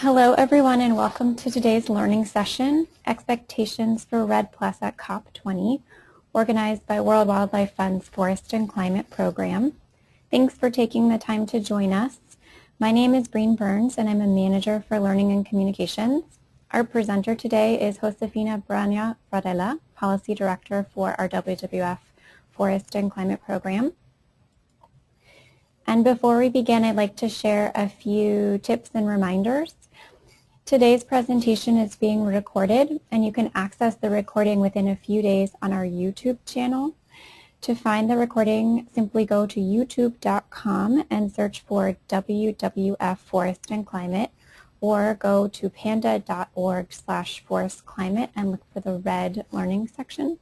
Hello everyone and welcome to today's learning session, Expectations for REDD Plus at COP20, organized by World Wildlife Fund's Forest and Climate Program. Thanks for taking the time to join us. My name is Breen Burns and I'm a manager for Learning and Communications. Our presenter today is Josefina Braña-Varela, Policy Director for our WWF Forest and Climate Program. And before we begin, I'd like to share a few tips and reminders. Today's presentation is being recorded, and you can access the recording within a few days on our YouTube channel. To find the recording, simply go to youtube.com and search for WWF Forest and Climate, or go to panda.org/forestclimate and look for the REDD learning section.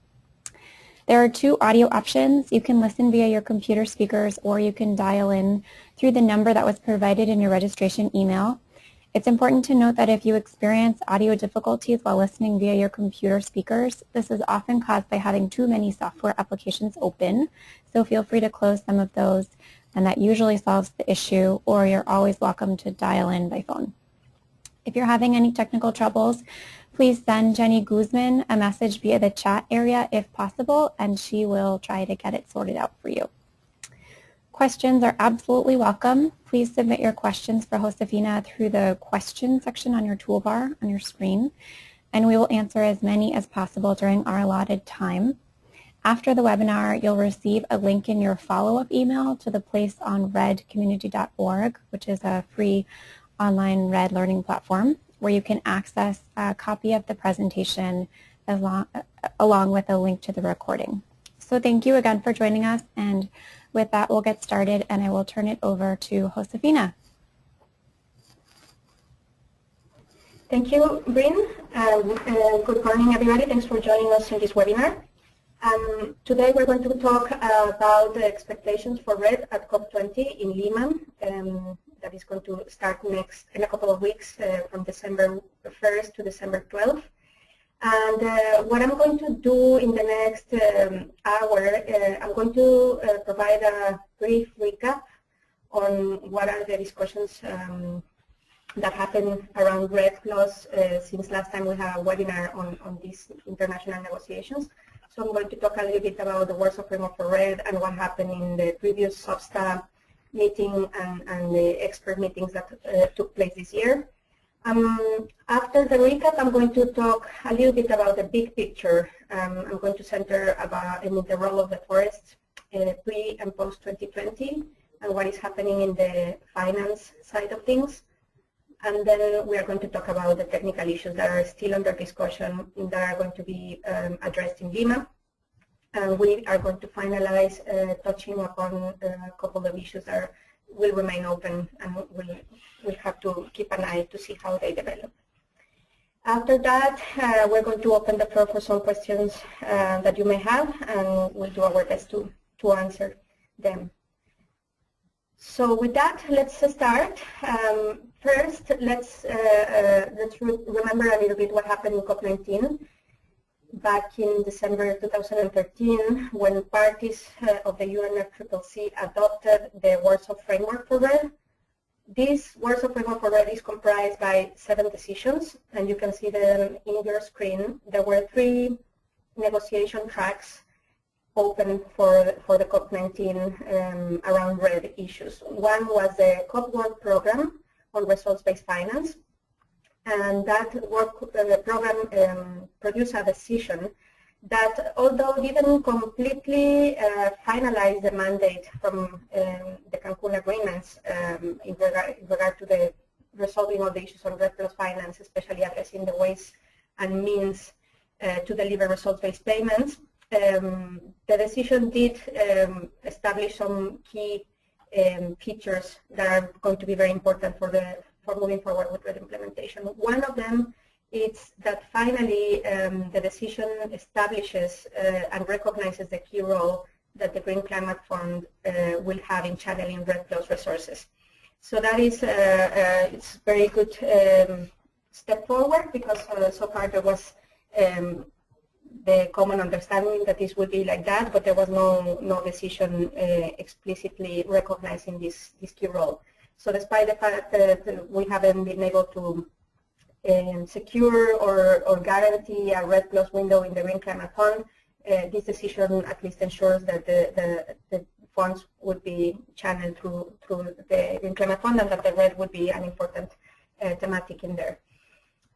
There are two audio options. You can listen via your computer speakers, or you can dial in through the number that was provided in your registration email. It's important to note that if you experience audio difficulties while listening via your computer speakers, this is often caused by having too many software applications open, so feel free to close some of those, and that usually solves the issue, or you're always welcome to dial in by phone. If you're having any technical troubles, please send Jenny Guzman a message via the chat area if possible, and she will try to get it sorted out for you. Questions are absolutely welcome. Please submit your questions for Josefina through the question section on your toolbar on your screen, and we will answer as many as possible during our allotted time. After the webinar, you'll receive a link in your follow-up email to the place on reddcommunity.org, which is a free online REDD learning platform, where you can access a copy of the presentation along with a link to the recording. So thank you again for joining us, and with that we'll get started, and I will turn it over to Josefina. Thank you, Bryn. Good morning, everybody. Thanks for joining us in this webinar. Today we're going to talk about the expectations for REDD at COP20 in Lima. That is going to start next in a couple of weeks, from December 1st to December 12th. And what I'm going to do in the next hour, I'm going to provide a brief recap on what are the discussions that happened around REDD Plus since last time we had a webinar on these international negotiations. So I'm going to talk a little bit about the Warsaw Framework for REDD and what happened in the previous SBSTA meeting and the expert meetings that took place this year. After the recap, I'm going to talk a little bit about the big picture. I'm going to center in the role of the forest pre and post 2020 and what is happening in the finance side of things. And then we are going to talk about the technical issues that are still under discussion that are going to be addressed in Lima. And we are going to finalize touching upon a couple of issues that will remain open, and we'll have to keep an eye to see how they develop. After that, we're going to open the floor for some questions that you may have, and we'll do our best to answer them. So with that, let's start. First, let's remember a little bit what happened in COP19 back in December 2013, when parties of the UNFCCC adopted the Warsaw Framework for REDD. This Warsaw Framework for REDD is comprised by 7 decisions, and you can see them in your screen. There were 3 negotiation tracks open for the COP19 around REDD issues. One was the COP Work Program on results-based finance, and that work program produced a decision that, although didn't completely finalize the mandate from the Cancun agreements in regard to the resolving of the issues on REDD Plus finance, especially addressing the ways and means to deliver results-based payments, the decision did establish some key features that are going to be very important for moving forward with REDD implementation. One of them is that finally the decision establishes and recognizes the key role that the Green Climate Fund will have in channeling REDD Plus resources. So that is it's a very good step forward, because so far there was the common understanding that this would be like that, but there was no decision explicitly recognizing this key role. So despite the fact that we haven't been able to secure or guarantee a REDD Plus window in the Green Climate Fund, this decision at least ensures that the funds would be channeled through the Green Climate Fund, and that the REDD would be an important thematic in there.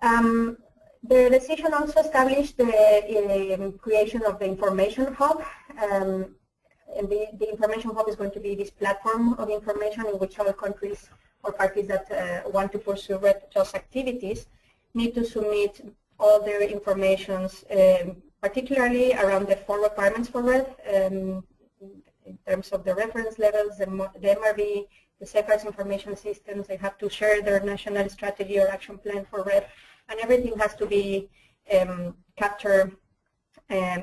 The decision also established the creation of the Information Hub. And the Information Hub is going to be this platform of information in which all countries or parties that want to pursue REDD Plus activities need to submit all their informations, particularly around the 4 requirements for REDD, in terms of the reference levels, the MRV, the safeguards information systems. They have to share their national strategy or action plan for REDD, and everything has to be captured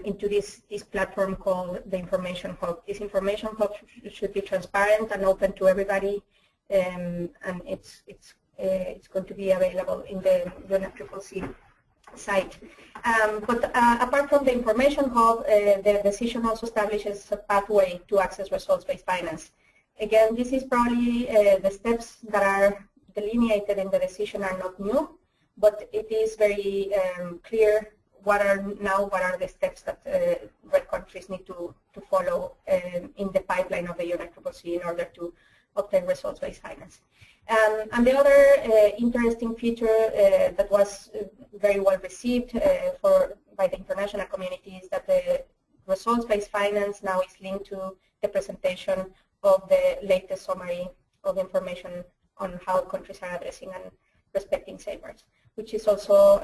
into this platform called the Information Hub. This Information Hub should be transparent and open to everybody, and it's going to be available in the UNFCCC site. But apart from the Information Hub, the decision also establishes a pathway to access results-based finance. Again, this is probably the steps that are delineated in the decision are not new, but it is very clear what are the steps that REDD countries need to follow in the pipeline of the UNFCCC in order to obtain results-based finance. And the other interesting feature that was very well received by the international community is that the results-based finance now is linked to the presentation of the latest summary of information on how countries are addressing and respecting safeguards, which is also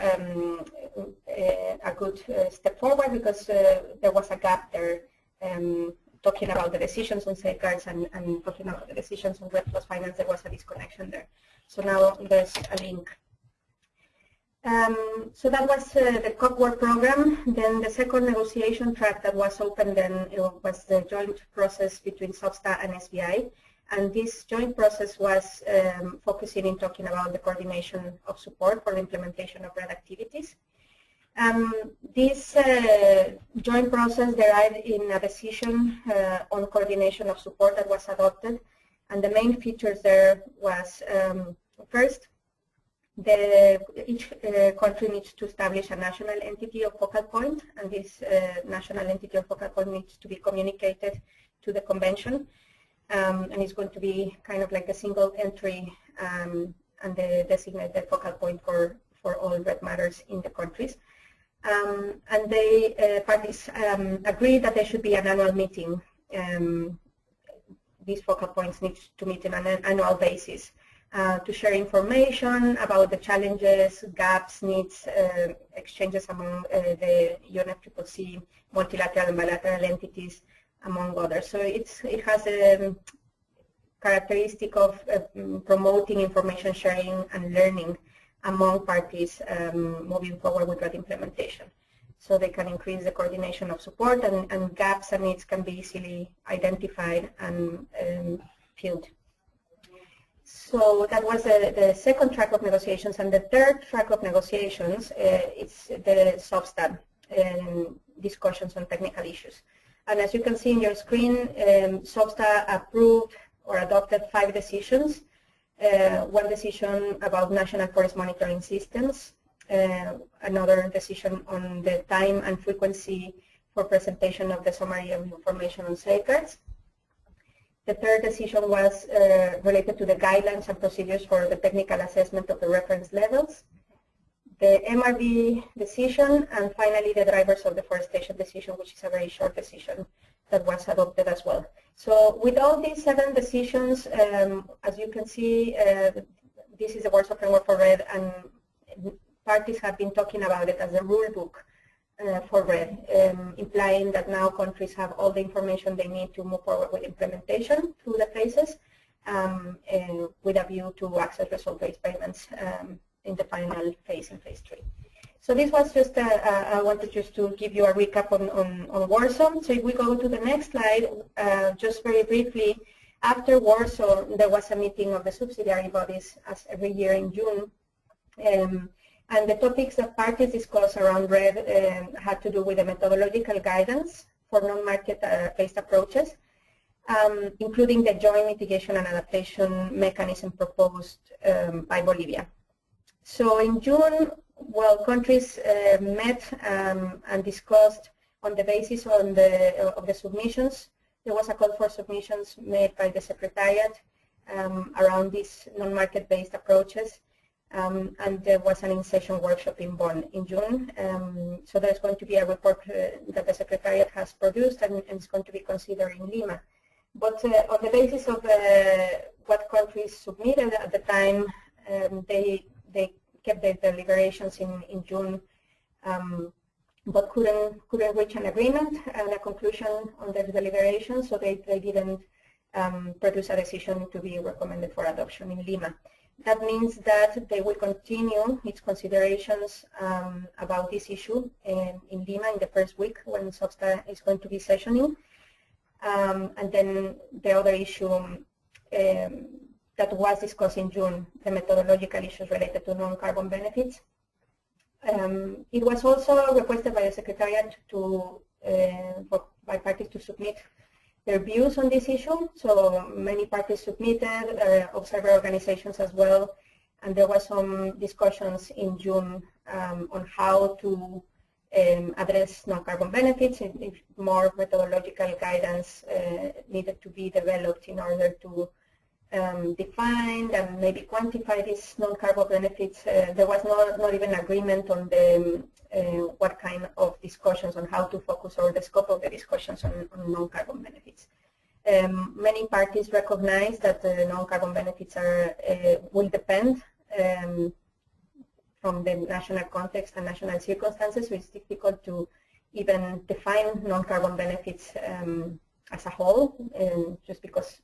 a good step forward, because there was a gap there talking about the decisions on safeguards and talking about the decisions on REDD Plus finance. There was a disconnection there. So now there's a link. So that was the COP work program. Then the second negotiation track that was open then was the joint process between SBSTA and SBI. And this joint process was focusing in talking about the coordination of support for the implementation of REDD activities. This joint process derived in a decision on coordination of support that was adopted. And the main features there was, first, each country needs to establish a national entity of focal point, and this national entity of focal point needs to be communicated to the convention. And it's going to be kind of like a single entry and the designated focal point for all REDD matters in the countries. And the parties agreed that there should be an annual meeting. These focal points need to meet on an annual basis to share information about the challenges, gaps, needs, exchanges among the UNFCCC multilateral and bilateral entities, among others. So it has a characteristic of promoting information sharing and learning among parties moving forward with REDD implementation. So they can increase the coordination of support, and gaps and needs can be easily identified and filled. So that was the second track of negotiations. And the third track of negotiations is the SBSTA discussions on technical issues. And as you can see in your screen, SBSTA approved or adopted 5 decisions. One decision about national forest monitoring systems, another decision on the time and frequency for presentation of the summary of information on safeguards. The third decision was related to the guidelines and procedures for the technical assessment of the reference levels. The MRV decision, and finally the drivers of deforestation decision, which is a very short decision that was adopted as well. So with all these 7 decisions, as you can see, this is the Warsaw Framework for REDD, and parties have been talking about it as a rule book for REDD, implying that now countries have all the information they need to move forward with implementation through the phases, with a view to access result-based payments in the final phase, in phase 3. So this was just, I wanted just to give you a recap on Warsaw. So if we go to the next slide, just very briefly, after Warsaw, there was a meeting of the subsidiary bodies as every year in June. And the topics that parties discussed around REDD had to do with the methodological guidance for non-market-based approaches, including the Joint Mitigation and Adaptation mechanism proposed by Bolivia. So in June, well, countries met and discussed on the basis of the submissions. There was a call for submissions made by the Secretariat around these non-market-based approaches, and there was an in-session workshop in Bonn in June. So there's going to be a report that the Secretariat has produced and is going to be considered in Lima. But on the basis of what countries submitted at the time, they kept their deliberations in June, but couldn't reach an agreement and a conclusion on their deliberations, so they didn't produce a decision to be recommended for adoption in Lima. That means that they will continue its considerations about this issue in Lima in the first week when SBSTA is going to be sessioning. And then the other issue that was discussed in June, the methodological issues related to non-carbon benefits. It was also requested by the Secretariat by parties to submit their views on this issue. So many parties submitted, observer organizations as well, and there was some discussions in June on how to address non-carbon benefits. If more methodological guidance needed to be developed in order to define and maybe quantify these non-carbon benefits. There was not even agreement on the what kind of discussions on how to focus or the scope of the discussions on non-carbon benefits. Many parties recognize that the non-carbon benefits will depend from the national context and national circumstances, so it's difficult to even define non-carbon benefits as a whole, just because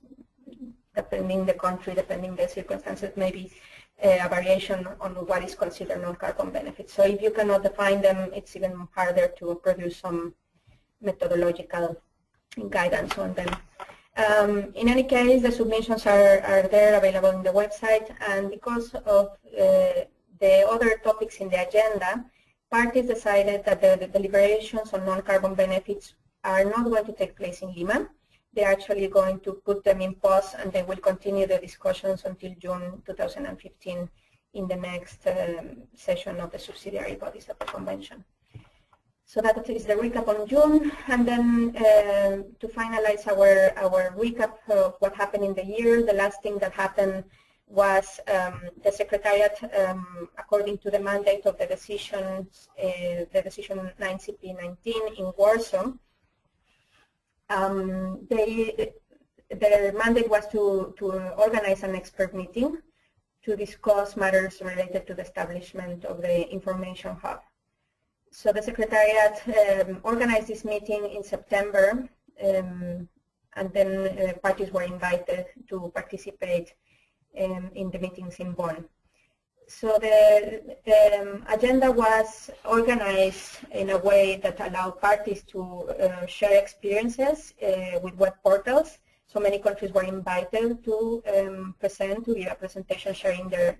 depending the country, depending the circumstances, maybe a variation on what is considered non-carbon benefits. So if you cannot define them, it's even harder to produce some methodological guidance on them. In any case, the submissions are there available on the website, and because of the other topics in the agenda, parties decided that the deliberations on non-carbon benefits are not going to take place in Lima. They're actually going to put them in pause, and they will continue the discussions until June 2015 in the next session of the subsidiary bodies of the convention. So that is the recap on June, and then to finalize our recap of what happened in the year, the last thing that happened was the Secretariat, according to the mandate of the decision 9CP19 in Warsaw, their mandate was to organize an expert meeting to discuss matters related to the establishment of the information hub. So the Secretariat organized this meeting in September, and then parties were invited to participate in the meetings in Bonn. So the agenda was organized in a way that allowed parties to share experiences with web portals. So many countries were invited to give a presentation sharing their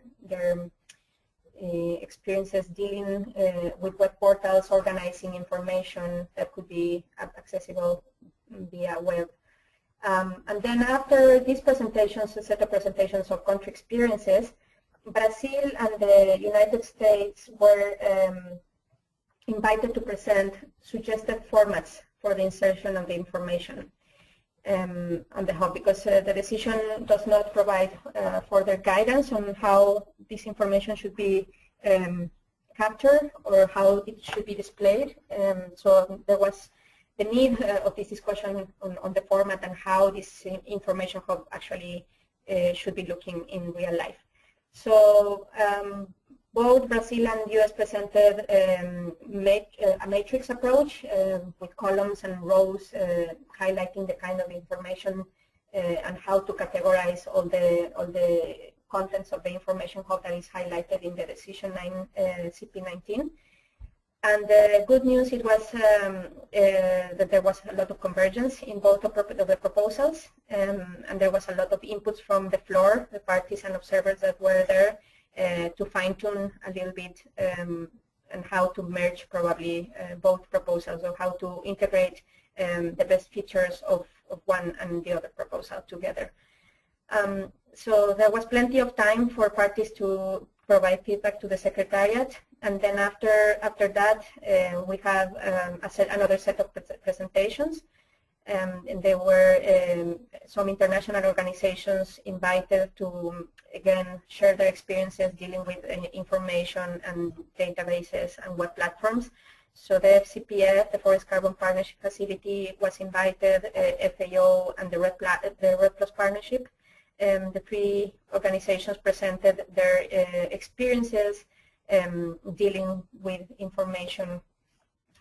experiences dealing with web portals, organizing information that could be accessible via web. And then after these presentations, a set of presentations of country experiences, Brazil and the United States were invited to present suggested formats for the insertion of the information on the hub, because the decision does not provide further guidance on how this information should be captured or how it should be displayed. So there was the need of this discussion on the format and how this information hub actually should be looking in real life. So both Brazil and US presented a matrix approach with columns and rows highlighting the kind of information and how to categorize all the contents of the information hub that is highlighted in the decision CP19. And the good news it was that there was a lot of convergence in both of the proposals, and there was a lot of inputs from the floor, the parties and observers that were there to fine-tune a little bit and how to merge probably both proposals, or how to integrate the best features of one and the other proposal together. So there was plenty of time for parties to provide feedback to the Secretariat, and then after that we have another set of presentations. And there were some international organizations invited to, again, share their experiences dealing with information and databases and web platforms. So the FCPF, the Forest Carbon Partnership Facility, was invited, FAO, and the REDD Plus Partnership. The three organizations presented their experiences dealing with information.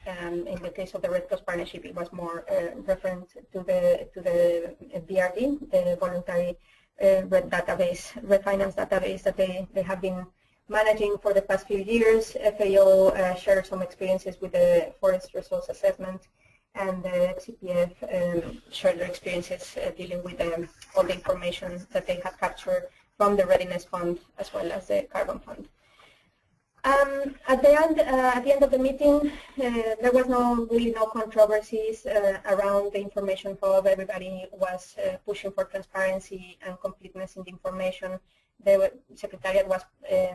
In the case of the REDD Plus Partnership, it was more referent to the VRD, the voluntary REDD database, REDD finance database that they have been managing for the past few years. FAO shared some experiences with the forest resource assessment, and the FCPF shared their experiences dealing with all the information that they have captured from the Readiness Fund as well as the Carbon Fund. At the end of the meeting, there was really no controversies around the information hub. Everybody was pushing for transparency and completeness in the information. The Secretariat was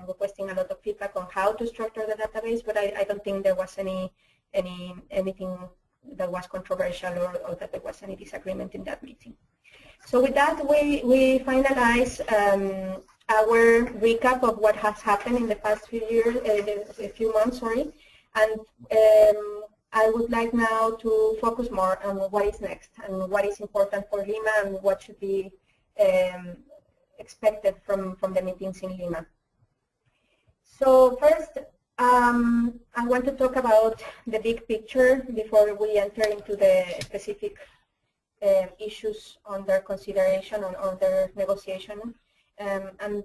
requesting a lot of feedback on how to structure the database, but I don't think there was anything that was controversial or that there was any disagreement in that meeting. So with that, we finalize our recap of what has happened in the past few months, and I would like now to focus more on what is next and what is important for Lima and what should be expected from the meetings in Lima. So first, I want to talk about the big picture before we enter into the specific issues under consideration or under negotiation. And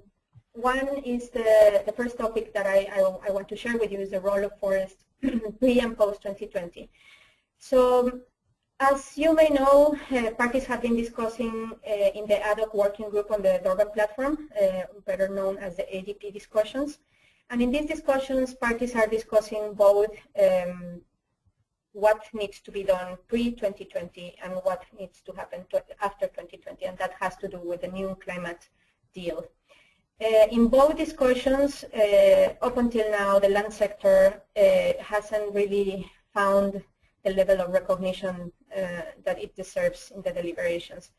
one is the first topic that I want to share with you is the role of forests pre and post 2020. So as you may know, parties have been discussing in the ad hoc working group on the Durban platform, better known as the ADP discussions. And in these discussions, parties are discussing both what needs to be done pre-2020 and what needs to happen after 2020, and that has to do with the new climate deal. In both discussions, up until now, the land sector hasn't really found the level of recognition that it deserves in the deliberations.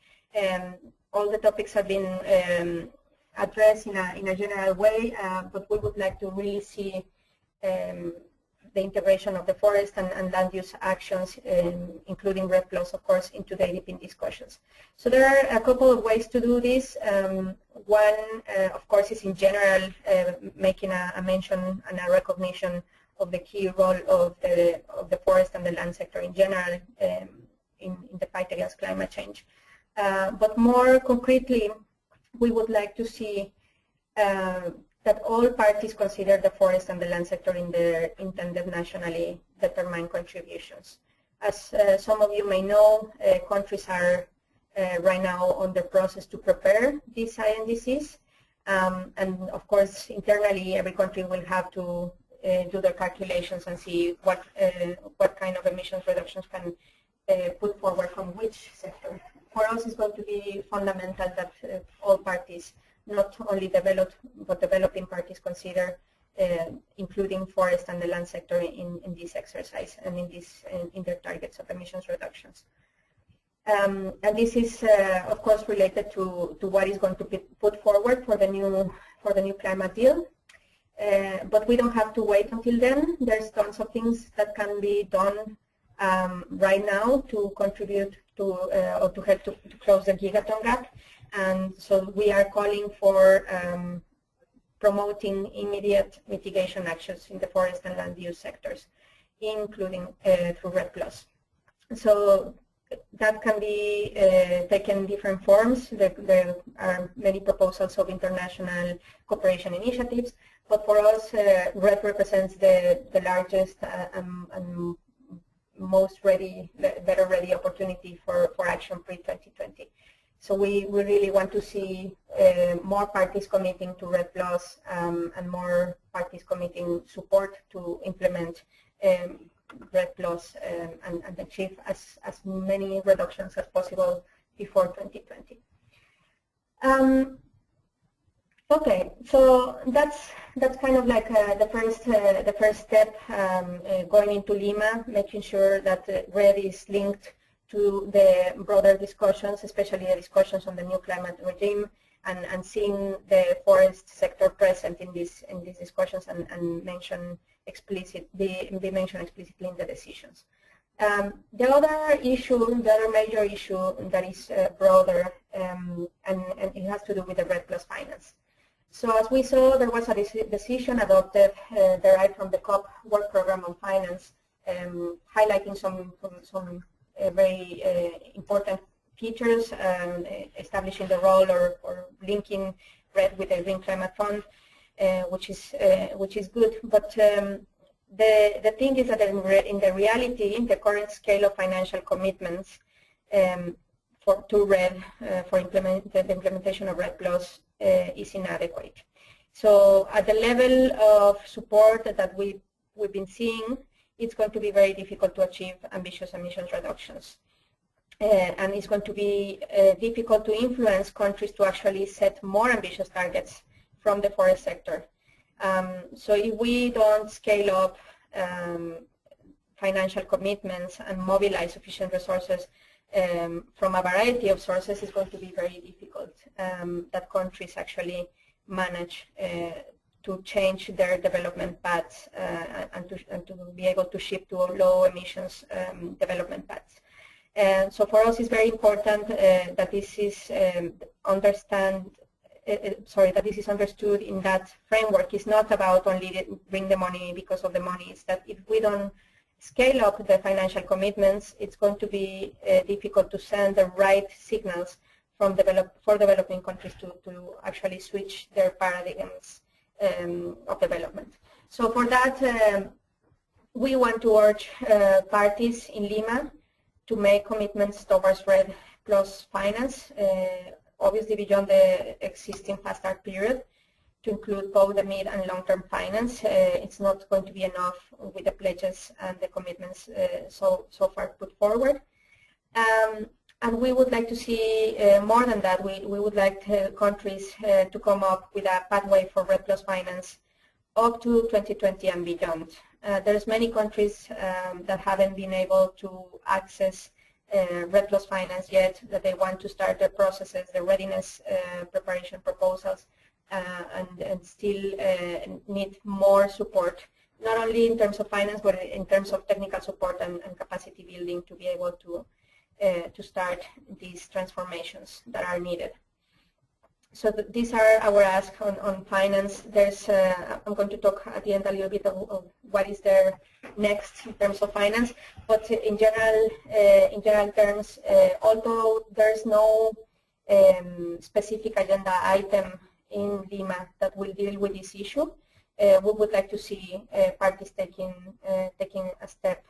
All the topics have been addressed in a general way, but we would like to really see the integration of the forest and land use actions, including REDD Plus, of course, into the ADP discussions. So there are a couple of ways to do this. One, of course, is in general making a mention and a recognition of the key role of the forest and the land sector in general in the fight against climate change. But more concretely, we would like to see that all parties consider the forest and the land sector in their intended nationally determined contributions. As some of you may know, countries are right now on the process to prepare these INDCs. And of course, internally, every country will have to do their calculations and see what kind of emissions reductions can put forward from which sector. For us, it's going to be fundamental that all parties, not only developed but developing parties, consider including forest and the land sector in this exercise and in their targets of emissions reductions. And this is, of course, related to what is going to be put forward for the new climate deal. But we don't have to wait until then. There's tons of things that can be done right now to contribute to or to help to close the gigaton gap. And so we are calling for promoting immediate mitigation actions in the forest and land use sectors, including through REDD Plus. So that can be taken in different forms. There are many proposals of international cooperation initiatives, but for us, REDD represents the largest and most better ready opportunity for action pre-2020. So we really want to see more parties committing to REDD Plus and more parties committing support to implement REDD Plus and achieve as many reductions as possible before 2020. Okay, so that's kind of like the first step going into Lima, making sure that REDD is linked to the broader discussions, especially the discussions on the new climate regime, and seeing the forest sector present in these discussions and be mentioned explicitly in the decisions. The other major issue that is broader, and it has to do with the REDD Plus finance. So as we saw, there was a decision adopted derived from the COP work program on finance, highlighting some very important features, establishing the role or linking REDD with the Green Climate Fund, which is good. But the thing is that in the reality, in the current scale of financial commitments to REDD for the implementation of REDD Plus is inadequate. So at the level of support that we've been seeing, it's going to be very difficult to achieve ambitious emissions reductions. And it's going to be difficult to influence countries to actually set more ambitious targets from the forest sector. So if we don't scale up financial commitments and mobilize sufficient resources from a variety of sources, it's going to be very difficult that countries actually manage to change their development paths and to be able to shift to low emissions development paths. So for us, it's very important that this is that this is understood in that framework. It's not about only bring the money because of the money. It's that if we don't scale up the financial commitments, it's going to be difficult to send the right signals for developing countries to actually switch their paradigms of development. So for that, we want to urge parties in Lima to make commitments towards REDD Plus finance, obviously beyond the existing fast start period, to include both the mid and long-term finance. It's not going to be enough with the pledges and the commitments so far put forward. And we would like to see more than that. We would like countries to come up with a pathway for REDD Plus finance up to 2020 and beyond. There's many countries that haven't been able to access REDD Plus finance yet, that they want to start the processes, the readiness preparation proposals, and still need more support, not only in terms of finance, but in terms of technical support and capacity building to be able to start these transformations that are needed. So these are our asks on finance. There's I'm going to talk at the end a little bit of what is there next in terms of finance, but in general terms, although there's no specific agenda item in Lima that will deal with this issue, we would like to see parties taking a step,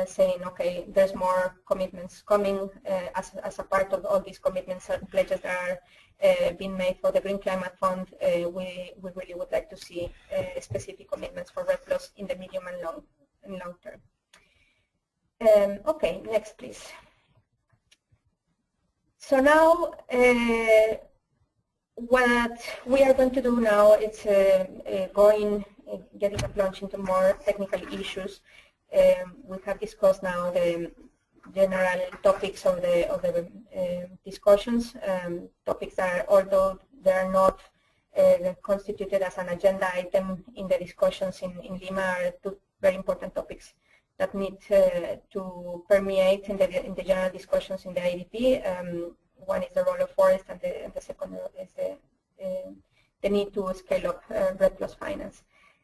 saying, okay, there's more commitments coming as a part of all these commitments and pledges that are being made for the Green Climate Fund. We really would like to see specific commitments for REDD Plus in the medium and long term. Okay, next please. So now, what we are going to do now is getting a plunge into more technical issues. We have discussed now the general topics of the discussions, topics that, although they are not constituted as an agenda item in the discussions in Lima, are two very important topics that need to permeate in the general discussions in the IDP. One is the role of forest, and the second is the need to scale up REDD Plus finance.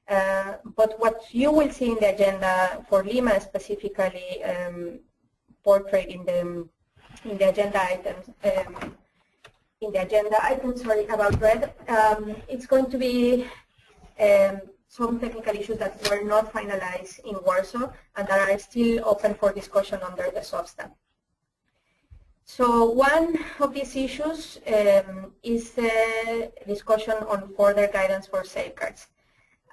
But what you will see in the agenda for Lima specifically, portrayed in the agenda items, about REDD, it's going to be some technical issues that were not finalized in Warsaw and that are still open for discussion under the substance. So one of these issues is the discussion on further guidance for safeguards.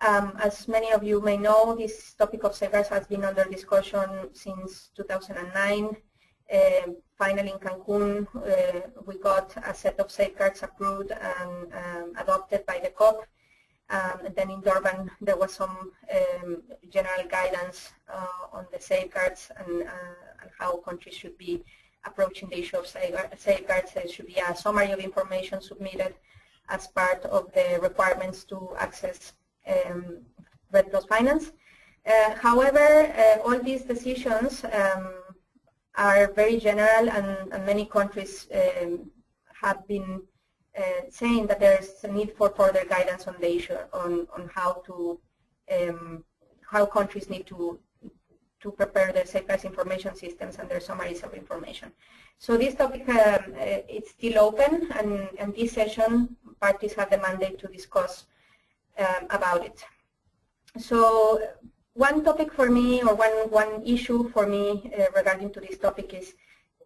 As many of you may know, this topic of safeguards has been under discussion since 2009. Finally, in Cancun, we got a set of safeguards approved and adopted by the COP. And then in Durban, there was some general guidance on the safeguards and how countries should be approaching the issue of safeguards. There should be a summary of information submitted as part of the requirements to access REDD Plus finance. However, all these decisions are very general, and many countries have been saying that there is a need for further guidance on the issue on how countries need to prepare their safeguards information systems and their summaries of information. So this topic it's still open, and this session parties have the mandate to discuss about it. So one topic for me, or one issue for me regarding to this topic is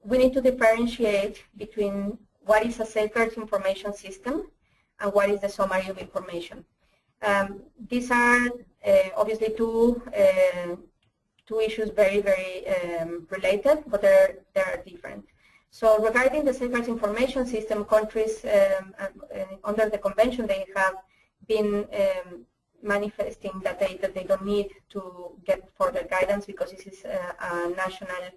we need to differentiate between what is a safeguards information system and what is the summary of information. These are obviously two issues very related, but they are different. So regarding the safeguards information system, countries under the convention, they have been manifesting that they don't need to get further guidance because this is a national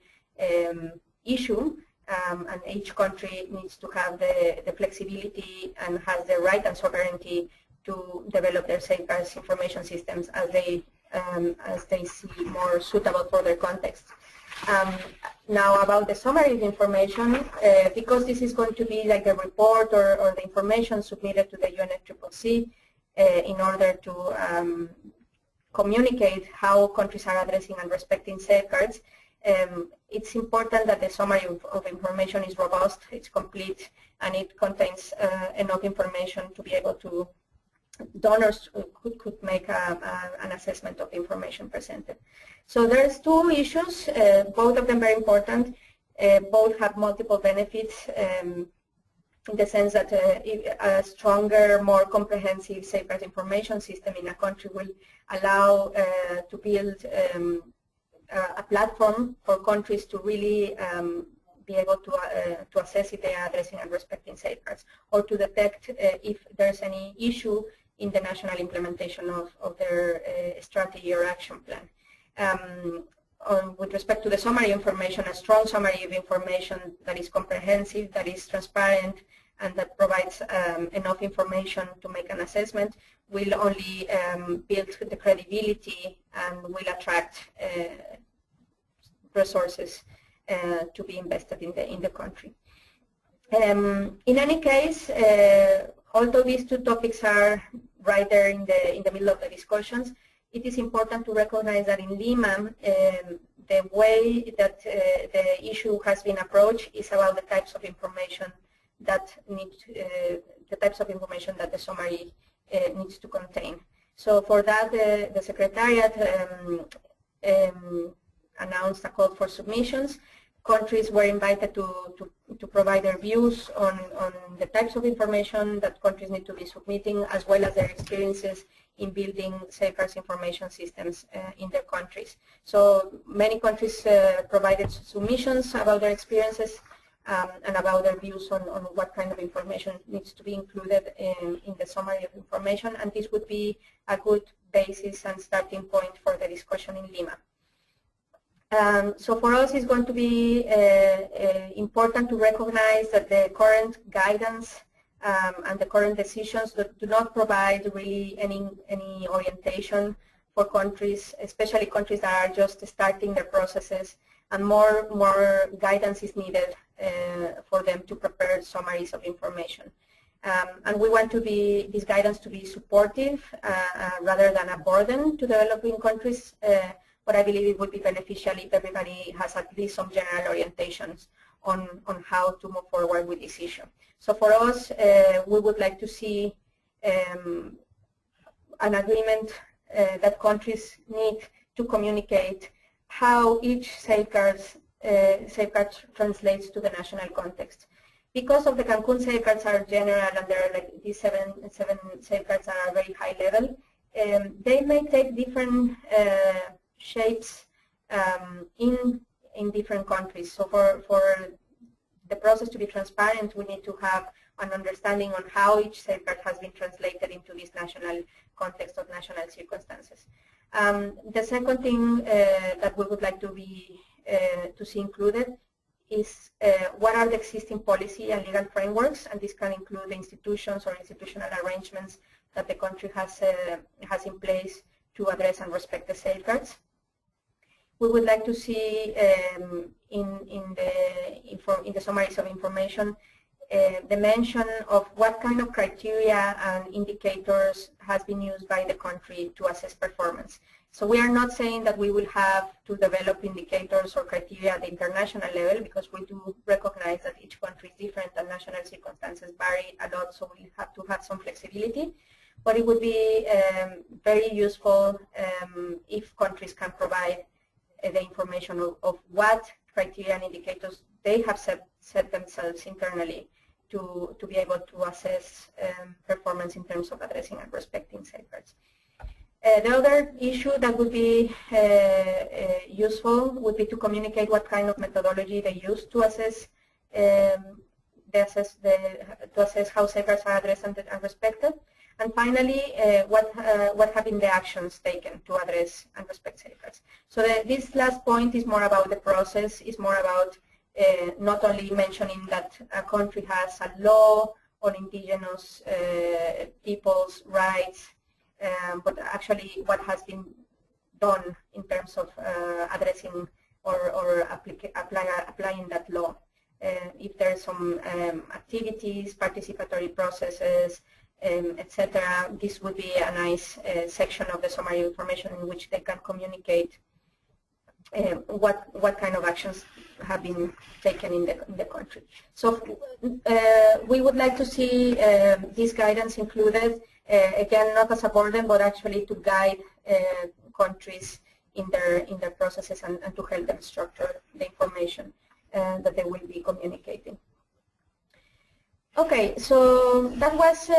issue, and each country needs to have the flexibility and has the right and sovereignty to develop their safeguards information systems as they see more suitable for their context. Now about the summary of information, because this is going to be like a report or the information submitted to the UNFCCC in order to communicate how countries are addressing and respecting safeguards, it's important that the summary of information is robust, it's complete, and it contains enough information to be able to donors could make an assessment of the information presented. So there's two issues, both of them very important. Both have multiple benefits in the sense that a stronger, more comprehensive safeguards information system in a country will allow to build a platform for countries to really be able to assess if they are addressing and respecting safeguards, or to detect if there's any issue in the national implementation of their strategy or action plan. With respect to the summary information, a strong summary of information that is comprehensive, that is transparent, and that provides enough information to make an assessment will only build the credibility and will attract resources to be invested in the country. In any case, although these two topics are right there in the middle of the discussions, it is important to recognize that in Lima, the way that the issue has been approached is about the types of information that the summary needs to contain. So for that, the Secretariat announced a call for submissions. Countries were invited to provide their views on the types of information that countries need to be submitting, as well as their experiences in building safeguards information systems in their countries. So many countries provided submissions about their experiences and about their views on what kind of information needs to be included in the summary of information, and this would be a good basis and starting point for the discussion in Lima. So for us, it's going to be important to recognize that the current guidance and the current decisions do not provide really any orientation for countries, especially countries that are just starting their processes, and more guidance is needed for them to prepare summaries of information. And we want this guidance to be supportive rather than a burden to developing countries. But I believe it would be beneficial if everybody has at least some general orientations on how to move forward with this issue. So for us, we would like to see an agreement that countries need to communicate how each safeguard translates to the national context. Because of the Cancun safeguards are general, and there are like these seven safeguards that are very high level, they may take different shapes in different countries. So for the process to be transparent, we need to have an understanding on how each safeguard has been translated into this national context of national circumstances. The second thing that we would like to see included is what are the existing policy and legal frameworks, and this can include the institutions or institutional arrangements that the country has in place to address and respect the safeguards. We would like to see in the summaries of information the mention of what kind of criteria and indicators has been used by the country to assess performance. So we are not saying that we will have to develop indicators or criteria at the international level, because we do recognize that each country is different and national circumstances vary a lot, so we have to have some flexibility. But it would be very useful if countries can provide the information of what criteria and indicators they have set themselves internally to be able to assess performance in terms of addressing and respecting safeguards. The other issue that would be useful would be to communicate what kind of methodology they use to assess how safeguards are addressed and respected. And finally, what have been the actions taken to address and respect safeguards. So this last point is more about the process, is more about not only mentioning that a country has a law on indigenous people's rights, but actually what has been done in terms of addressing or applying that law. If there are some activities, participatory processes, etc., this would be a nice section of the summary information in which they can communicate what kind of actions have been taken in the country. So we would like to see this guidance included, again, not as a burden, but actually to guide countries in their processes and to help them structure the information that they will be communicating. Okay, so that was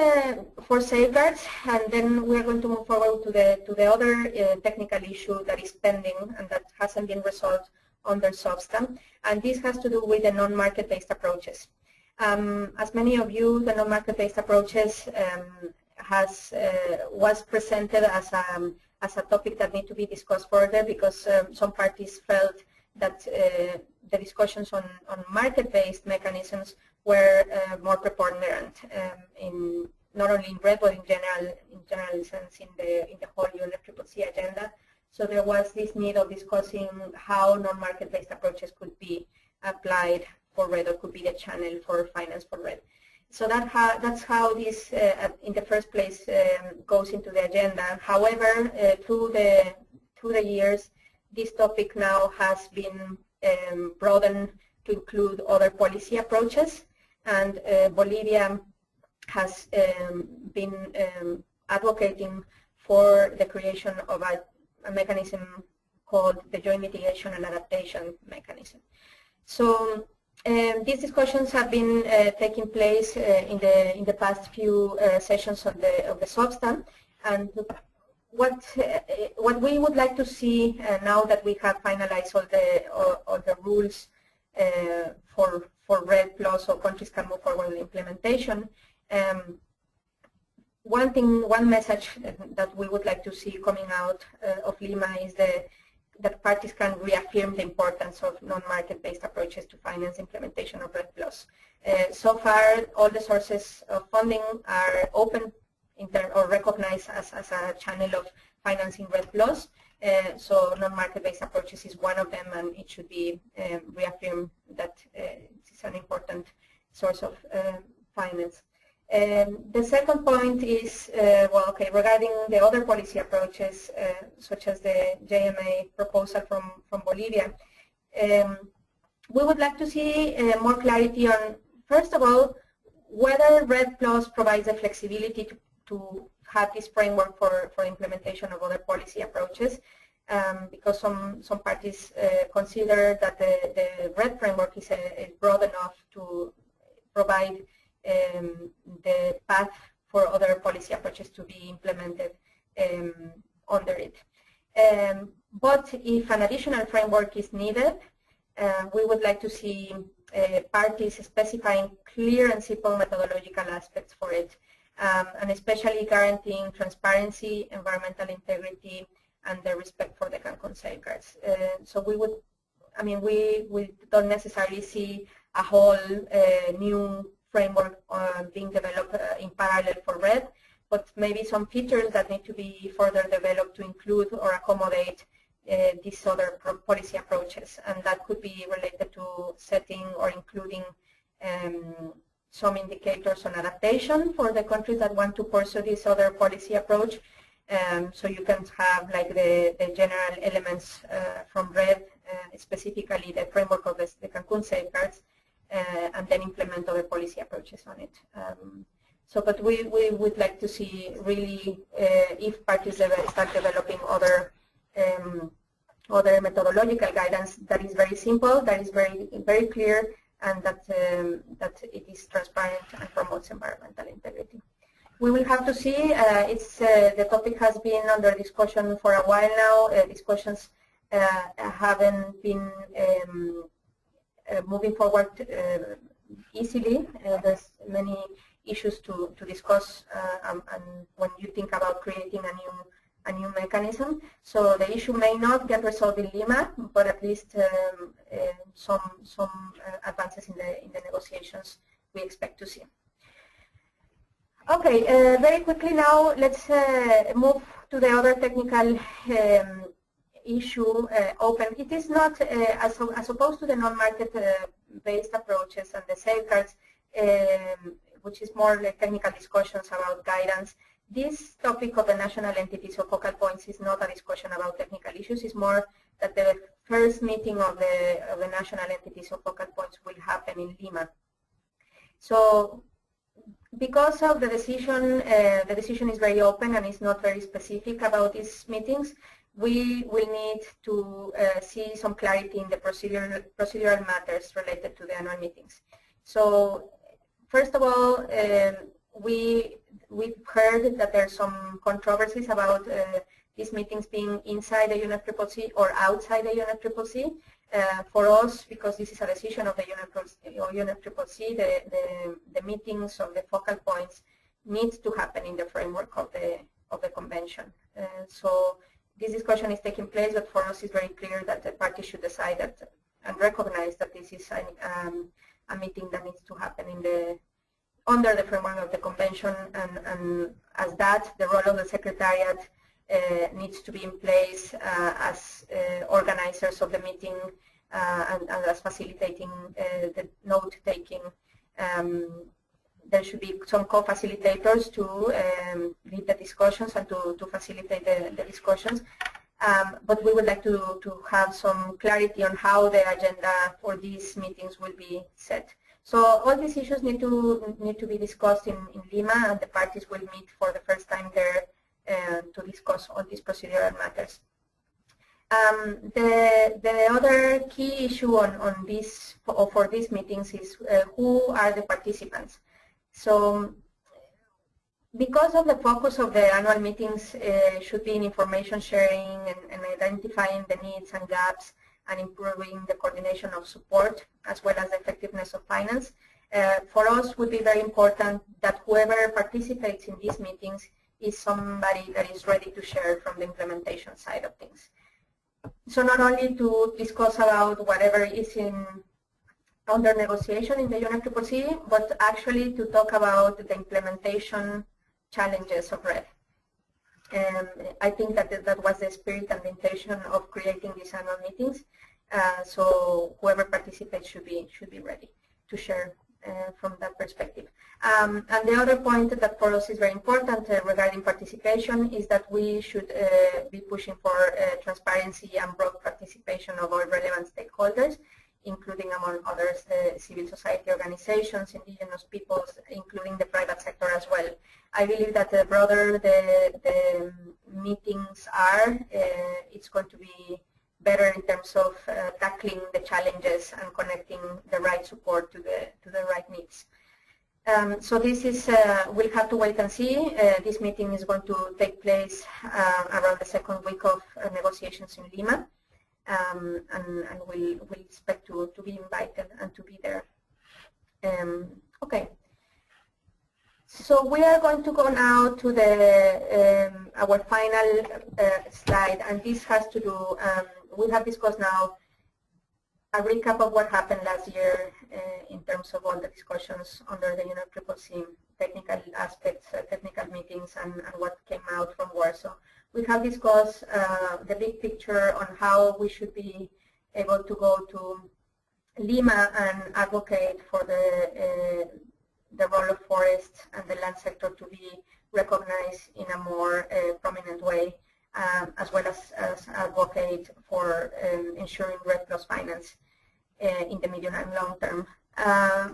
for safeguards, and then we are going to move forward to the other technical issue that is pending and that hasn't been resolved under SBSTA, and this has to do with the non-market-based approaches. As many of you, the non-market-based approaches was presented as a topic that need to be discussed further, because some parties felt that the discussions on market-based mechanisms were more preponderant in not only in REDD but in general sense in the whole UNFCCC agenda. So there was this need of discussing how non-market-based approaches could be applied for REDD, or could be the channel for finance for REDD. So that's how this, in the first place, goes into the agenda. However, through the years, this topic now has been broadened to include other policy approaches, and Bolivia has been advocating for the creation of a mechanism called the Joint Mitigation and Adaptation mechanism. So these discussions have been taking place in the past few sessions of the SBSTA, and what we would like to see now that we have finalized all the rules for REDD Plus, so countries can move forward with implementation. One message that we would like to see coming out of Lima is that parties can reaffirm the importance of non-market-based approaches to finance implementation of REDD Plus. So far, all the sources of funding are open or recognized as a channel of financing REDD Plus. So non-market-based approaches is one of them, and it should be reaffirmed that it's an important source of finance. The second point is, regarding the other policy approaches, such as the JMA proposal from Bolivia, we would like to see more clarity on, first of all, whether REDD Plus provides the flexibility to have this framework for implementation of other policy approaches, because some parties consider that the REDD framework is broad enough to provide the path for other policy approaches to be implemented under it. But if an additional framework is needed, we would like to see parties specifying clear and simple methodological aspects for it, and especially guaranteeing transparency, environmental integrity, and the respect for the Cancun safeguards. So we would, I mean, we don't necessarily see a whole new framework being developed in parallel for REDD, but maybe some features that need to be further developed to include or accommodate these other policy approaches, and that could be related to setting or including some indicators on adaptation for the countries that want to pursue this other policy approach. So you can have like the general elements from REDD, specifically the framework of the Cancun safeguards, and then implement other policy approaches on it. But we would like to see really if parties start developing other methodological guidance that is very simple, that is very clear, and that it is transparent and promotes environmental integrity. We will have to see. The topic has been under discussion for a while now. Discussions haven't been moving forward easily. There's many issues to discuss, and when you think about creating a new mechanism. So the issue may not get resolved in Lima, but at least some advances in the negotiations we expect to see. Okay, very quickly now, let's move to the other technical issue, open. It is not, as opposed to the non-market-based approaches and the safeguards, which is more like technical discussions about guidance. This topic of the national entities or focal points is not a discussion about technical issues. It's more that the first meeting of the national entities or focal points will happen in Lima. So because of the decision is very open and is not very specific about these meetings, we will need to see some clarity in the procedural matters related to the annual meetings. So first of all, we've heard that there's some controversies about these meetings being inside the UNFCCC or outside the UNFCCC. For us, because this is a decision of the UNFCCC, the meetings of the focal points needs to happen in the framework of the convention. So this discussion is taking place, but for us it's very clear that the parties should decide that and recognize that this is a meeting that needs to happen under the framework of the convention, and as that, the role of the Secretariat needs to be in place as organizers of the meeting and as facilitating the note-taking. There should be some co-facilitators to lead the discussions and to facilitate the discussions. But we would like to have some clarity on how the agenda for these meetings will be set. So all these issues need to be discussed in Lima, and the parties will meet for the first time there to discuss all these procedural matters. The other key issue on this for these meetings is who are the participants. So because of the focus of the annual meetings should be in information sharing and identifying the needs and gaps and improving the coordination of support as well as the effectiveness of finance, for us would be very important that whoever participates in these meetings is somebody that is ready to share from the implementation side of things. So not only to discuss about whatever is under negotiation in the UNFCCC, but actually to talk about the implementation challenges of REDD. And I think that was the spirit and the intention of creating these annual meetings. So whoever participates should be ready to share from that perspective. And the other point that for us is very important regarding participation is that we should be pushing for transparency and broad participation of all relevant stakeholders, including among others civil society organizations, indigenous peoples, including the private sector as well. I believe that the broader the meetings are, it's going to be better in terms of tackling the challenges and connecting the right support to the right needs. So this is, we'll have to wait and see. This meeting is going to take place around the second week of negotiations in Lima, and we'll expect to be invited and to be there. Okay. So we are going to go now to the our final slide, and this has to do, we have discussed now a recap of what happened last year in terms of all the discussions under the UNFCCC technical aspects, technical meetings, and what came out from Warsaw. We have discussed the big picture on how we should be able to go to Lima and advocate for the role of forests and the land sector to be recognized in a more prominent way, as well as advocate for ensuring REDD plus finance in the medium and long term.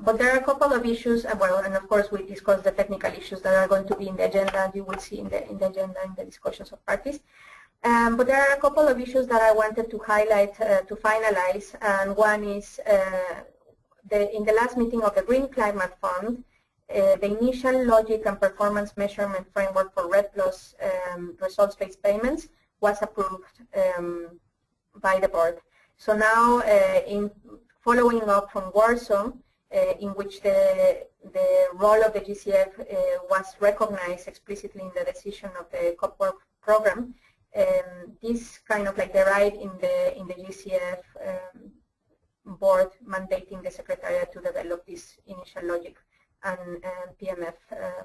But there are a couple of issues, well, and of course we discussed the technical issues that are going to be in the agenda. You will see in the agenda in the discussions of parties. But there are a couple of issues that I wanted to highlight to finalize, and one is in the last meeting of the Green Climate Fund, the initial logic and performance measurement framework for REDD plus results-based payments was approved by the board. So now, in following up from Warsaw, in which the role of the GCF was recognized explicitly in the decision of the COP work program, this kind of like derived in the GCF board mandating the Secretariat to develop this initial logic and PMF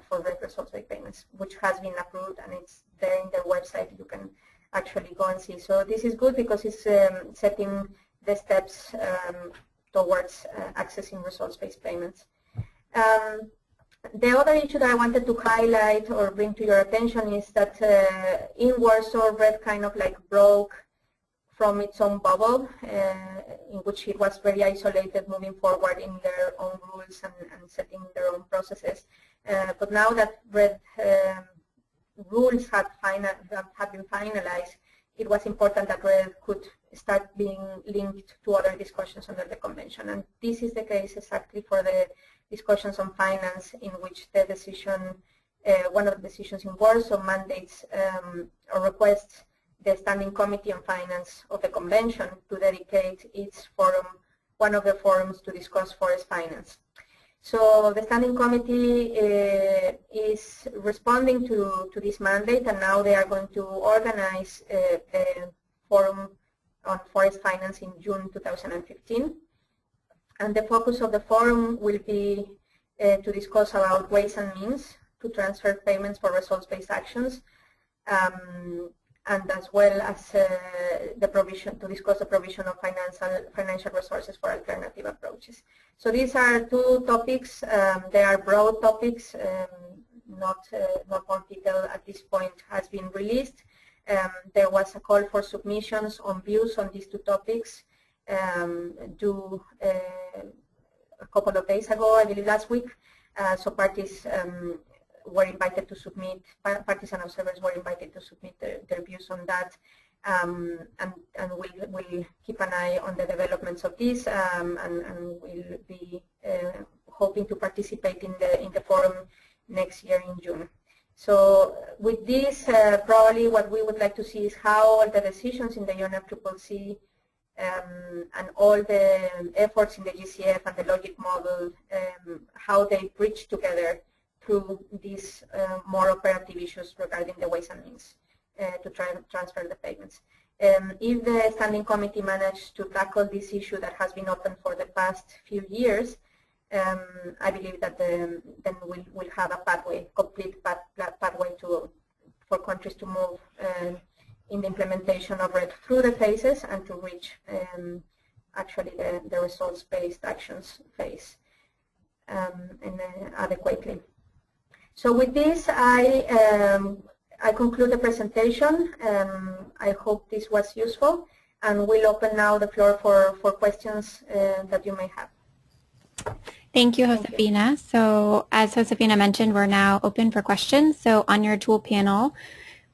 for REDD results-based payments, which has been approved, and it's there in their website. You can actually go and see. So this is good because it's setting the steps towards accessing results-based payments. The other issue that I wanted to highlight or bring to your attention is that in Warsaw, REDD kind of like broke from its own bubble, in which it was very isolated, moving forward in their own rules and setting their own processes. But now that REDD rules have been finalized, it was important that REDD could start being linked to other discussions under the convention. And this is the case exactly for the discussions on finance, in which the decision, one of the decisions in Warsaw mandates or requests the Standing Committee on Finance of the Convention to dedicate its forum, one of the forums, to discuss forest finance. So the Standing Committee is responding to this mandate, and now they are going to organize a forum on forest finance in June 2015. And the focus of the forum will be to discuss about ways and means to transfer payments for results-based actions, and as well as the provision, to discuss the provision of financial resources for alternative approaches. So these are two topics. They are broad topics. Not more detail at this point has been released. There was a call for submissions on views on these two topics due a couple of days ago, I believe last week. So parties were invited to submit, parties and observers were invited to submit their views on that, and we'll keep an eye on the developments of this, and we'll be hoping to participate in the forum next year in June. So with this, probably what we would like to see is how all the decisions in the UNFCCC and all the efforts in the GCF and the logic model, how they bridge together through these more operative issues regarding the ways and means to try and transfer the payments. If the Standing Committee managed to tackle this issue that has been open for the past few years, I believe that then we'll have a pathway, complete pathway for countries to move in the implementation of REDD through the phases and to reach actually the results-based actions phase adequately. So with this, I conclude the presentation. I hope this was useful, and we'll open now the floor for questions that you may have. Thank you, Josefina. So as Josefina mentioned, we're now open for questions. So on your tool panel,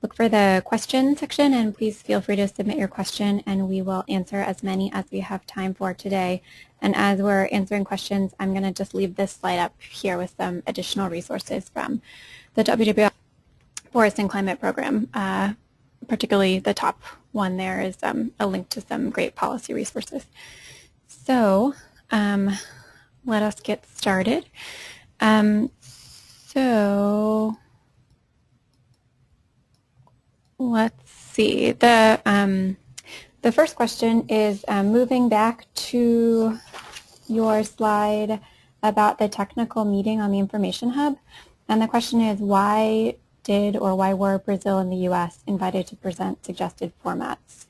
look for the question section, and please feel free to submit your question, and we will answer as many as we have time for today. And as we're answering questions, I'm going to just leave this slide up here with some additional resources from the WWF Forest and Climate Program. Particularly the top one there is a link to some great policy resources. So let us get started. So let's see. The first question is moving back to your slide about the technical meeting on the Information Hub. And the question is, why were Brazil and the U.S. invited to present suggested formats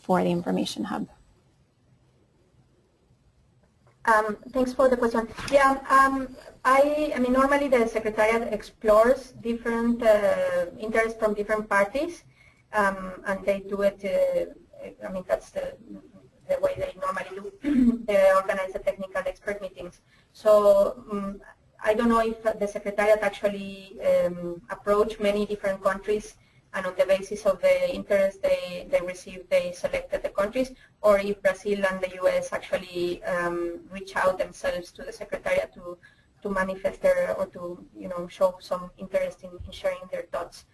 for the Information Hub? Thanks for the question. Yeah, I mean, normally the Secretariat explores different interests from different parties, and they do it, I mean, that's the way they normally do. They organize the technical expert meetings. So I don't know if the Secretariat actually approached many different countries, and on the basis of the interest they received, they selected the countries, or if Brazil and the U.S. actually reach out themselves to the Secretariat to manifest their, or to, you know, show some interest in sharing their thoughts.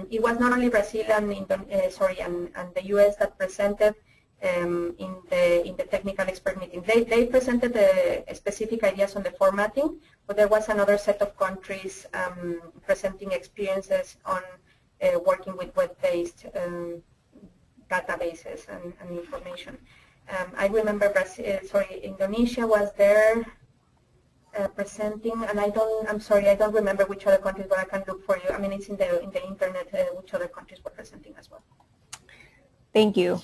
It was not only Brazil and and the U.S. that presented in the technical expert meeting. They presented specific ideas on the formatting, but there was another set of countries presenting experiences on working with web-based databases and information. I remember Indonesia was there presenting, and I'm sorry, I don't remember which other countries, but I can look for you. I mean, it's in the internet which other countries were presenting as well. Thank you.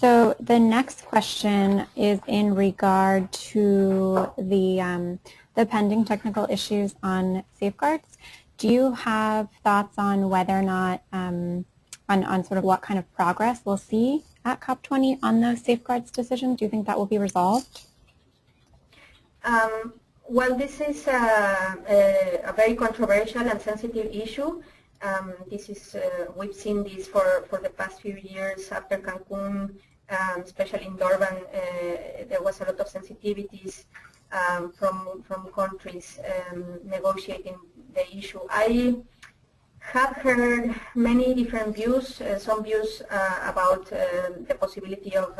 So the next question is in regard to the pending technical issues on safeguards. Do you have thoughts on whether or not, on sort of what kind of progress we'll see at COP20 on those safeguards decisions? Do you think that will be resolved? Well, this is a very controversial and sensitive issue. We've seen this for the past few years after Cancun, especially in Durban. There was a lot of sensitivities from countries negotiating the issue. I have heard many different views, some views about the possibility of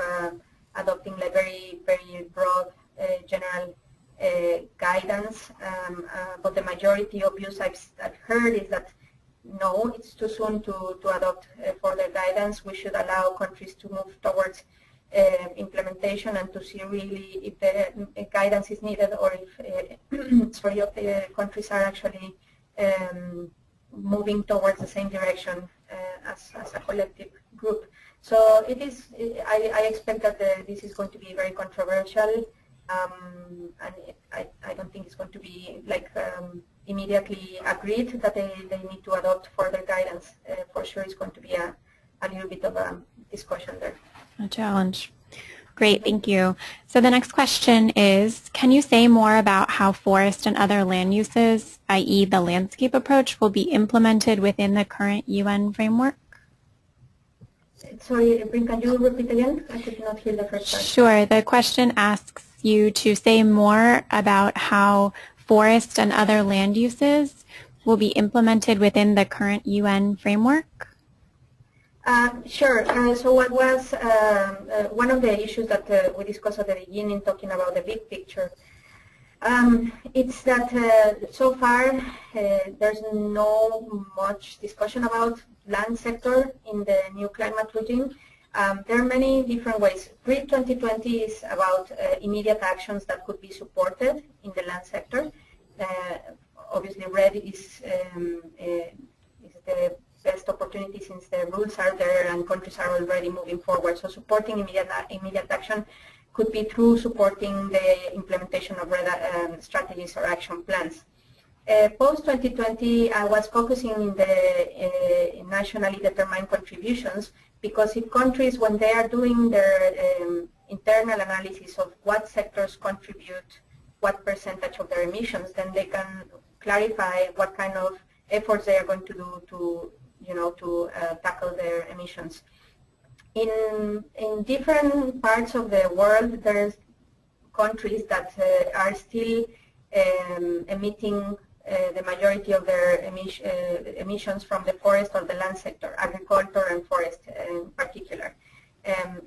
adopting like very broad general guidance, but the majority of views I've heard is that no, it's too soon to adopt further guidance. We should allow countries to move towards implementation and to see really if the guidance is needed, or if if the countries are actually moving towards the same direction as a collective group. So it is. I expect that this is going to be very controversial, and I don't think it's going to be like immediately agreed that they need to adopt further guidance. For sure, it's going to be a little bit of a discussion there. A challenge. Great, thank you. So the next question is, can you say more about how forest and other land uses, i.e. the landscape approach, will be implemented within the current UN framework? Sorry, Brin, can you repeat again? I could not hear the first part. Sure. The question asks you to say more about how forest and other land uses will be implemented within the current UN framework. Sure. So what was one of the issues that we discussed at the beginning, talking about the big picture, it's that so far there's no much discussion about land sector in the new climate regime. There are many different ways. REDD 2020 is about immediate actions that could be supported in the land sector. Obviously, REDD is the best opportunity since the rules are there and countries are already moving forward. So supporting immediate action could be through supporting the implementation of REDD strategies or action plans. Post-2020, I was focusing in the nationally determined contributions, because if countries, when they are doing their internal analysis of what sectors contribute what percentage of their emissions, then they can clarify what kind of efforts they are going to do to tackle their emissions. In different parts of the world, there's countries that are still emitting the majority of their emissions from the forest or the land sector, agriculture and forest in particular.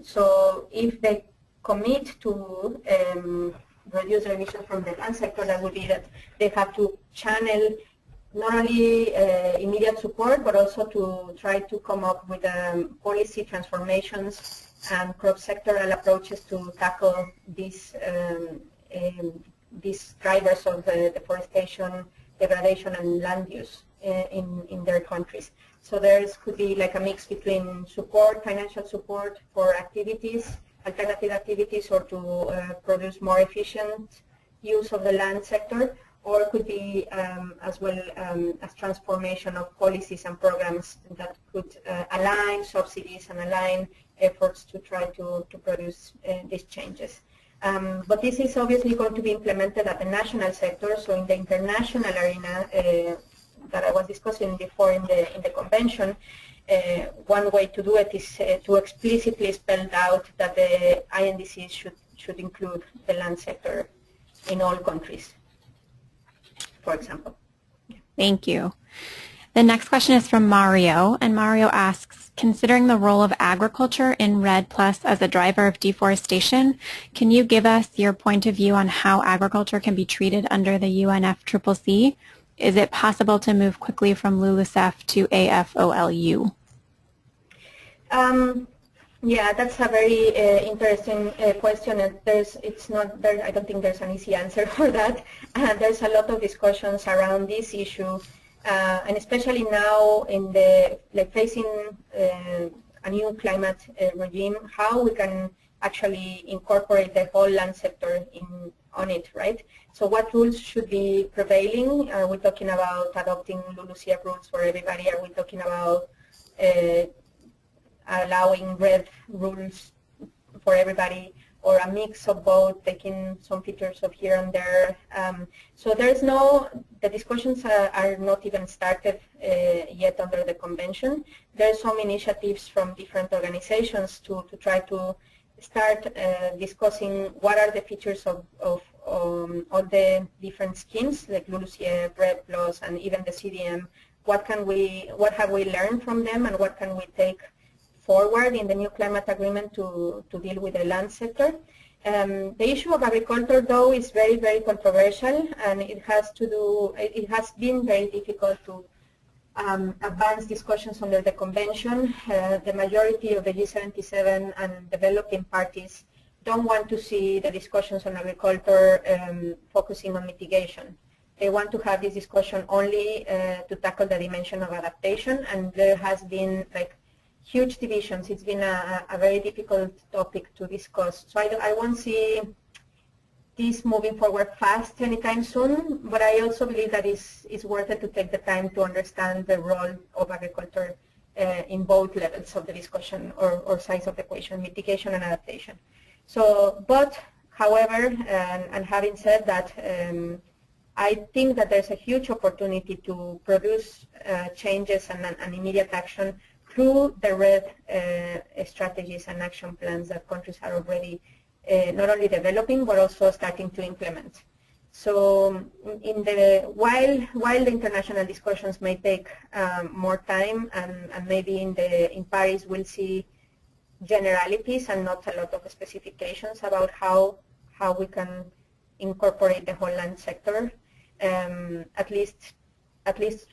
So if they commit to reduce their emissions from the land sector, that would be that they have to channel not only immediate support, but also to try to come up with policy transformations and cross-sectoral approaches to tackle these drivers of deforestation, degradation, and land use in their countries. So there could be like a mix between support, financial support for activities, alternative activities, or to produce more efficient use of the land sector, or could be as well as transformation of policies and programs that could align subsidies and align efforts to try to produce these changes. But this is obviously going to be implemented at the national sector. So in the international arena that I was discussing before in the convention, one way to do it is to explicitly spell out that the INDCs should include the land sector in all countries, for example. Thank you. The next question is from Mario, and Mario asks, considering the role of agriculture in REDD+ as a driver of deforestation, can you give us your point of view on how agriculture can be treated under the UNFCCC? Is it possible to move quickly from LULUCF to AFOLU? Yeah, that's a very interesting question. And I don't think there's an easy answer for that. There's a lot of discussions around this issue, and especially now in facing a new climate regime, how we can actually incorporate the whole land sector on it, right? So what rules should be prevailing? Are we talking about adopting LULUCF rules for everybody? Are we talking about allowing REDD rules for everybody, or a mix of both, taking some features of here and there? So the discussions are not even started yet under the convention. There are some initiatives from different organizations to try to start discussing what are the features of all the different schemes like LULUCF, REDD+, and even the CDM. What have we learned from them, and what can we take forward in the new climate agreement to deal with the land sector? The issue of agriculture, though, is very, very controversial, and it has been very difficult to advance discussions under the convention. The majority of the G77 and developing parties don't want to see the discussions on agriculture focusing on mitigation. They want to have this discussion only to tackle the dimension of adaptation, and there has been huge divisions. It's been a very difficult topic to discuss. So I won't see this moving forward fast anytime soon, but I also believe that it's worth it to take the time to understand the role of agriculture in both levels of the discussion or sides of the equation, mitigation and adaptation. So, but however, and having said that, I think that there's a huge opportunity to produce changes and immediate action through the REDD strategies and action plans that countries are already not only developing but also starting to implement. So while the international discussions may take more time, and maybe in Paris we'll see generalities and not a lot of specifications about how we can incorporate the whole land sector, at least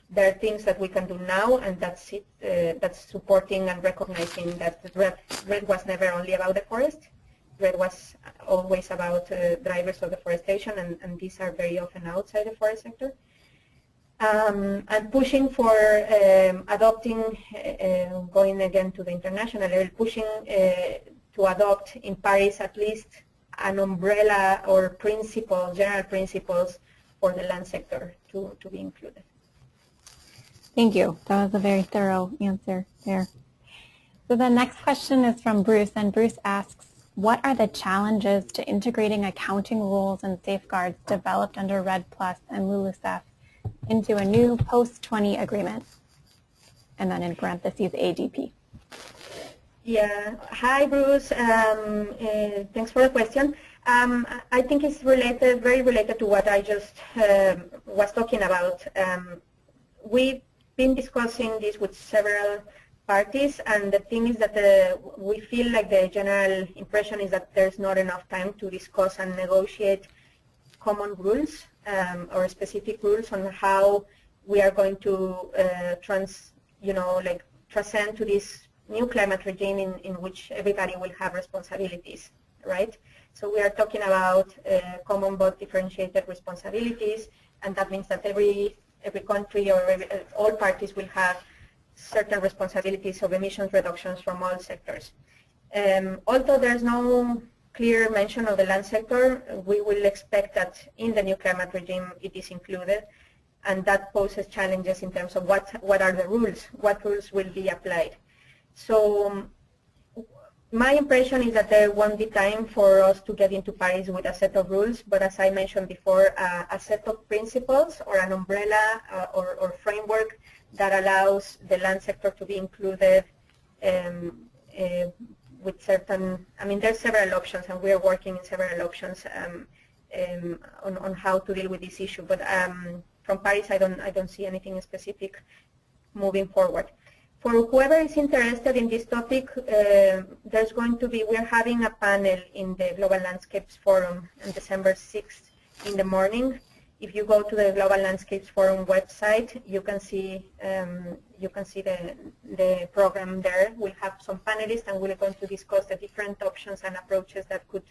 there are things that we can do now, and that's it. That's supporting and recognizing that REDD was never only about the forest. REDD was always about drivers of deforestation, and these are very often outside the forest sector. And pushing for adopting, going again to the international level, pushing to adopt in Paris at least an umbrella or general principles for the land sector to be included. Thank you. That was a very thorough answer there. So the next question is from Bruce, and Bruce asks, what are the challenges to integrating accounting rules and safeguards developed under REDD+ and LULUCF into a new post-20 agreement? and then in parentheses ADP. Yeah. Hi, Bruce. Thanks for the question. I think it's very related to what I just was talking about. We've been discussing this with several parties, and the thing is that we feel like the general impression is that there's not enough time to discuss and negotiate common rules or specific rules on how we are going to transcend to this new climate regime in which everybody will have responsibilities, right? So we are talking about common but differentiated responsibilities, and that means that every country or all parties will have certain responsibilities of emissions reductions from all sectors. Although there's no clear mention of the land sector, we will expect that in the new climate regime it is included, and that poses challenges in terms of what are the rules, what rules will be applied. So my impression is that there won't be time for us to get into Paris with a set of rules, but as I mentioned before, a set of principles or an umbrella or framework that allows the land sector to be included with certain, there's several options, and we are working in several options on how to deal with this issue. But from Paris, I don't see anything specific moving forward. For whoever is interested in this topic, we're having a panel in the Global Landscapes Forum on December 6th in the morning. If you go to the Global Landscapes Forum website, you can see the program there. We'll have some panelists, and we're going to discuss the different options and approaches that could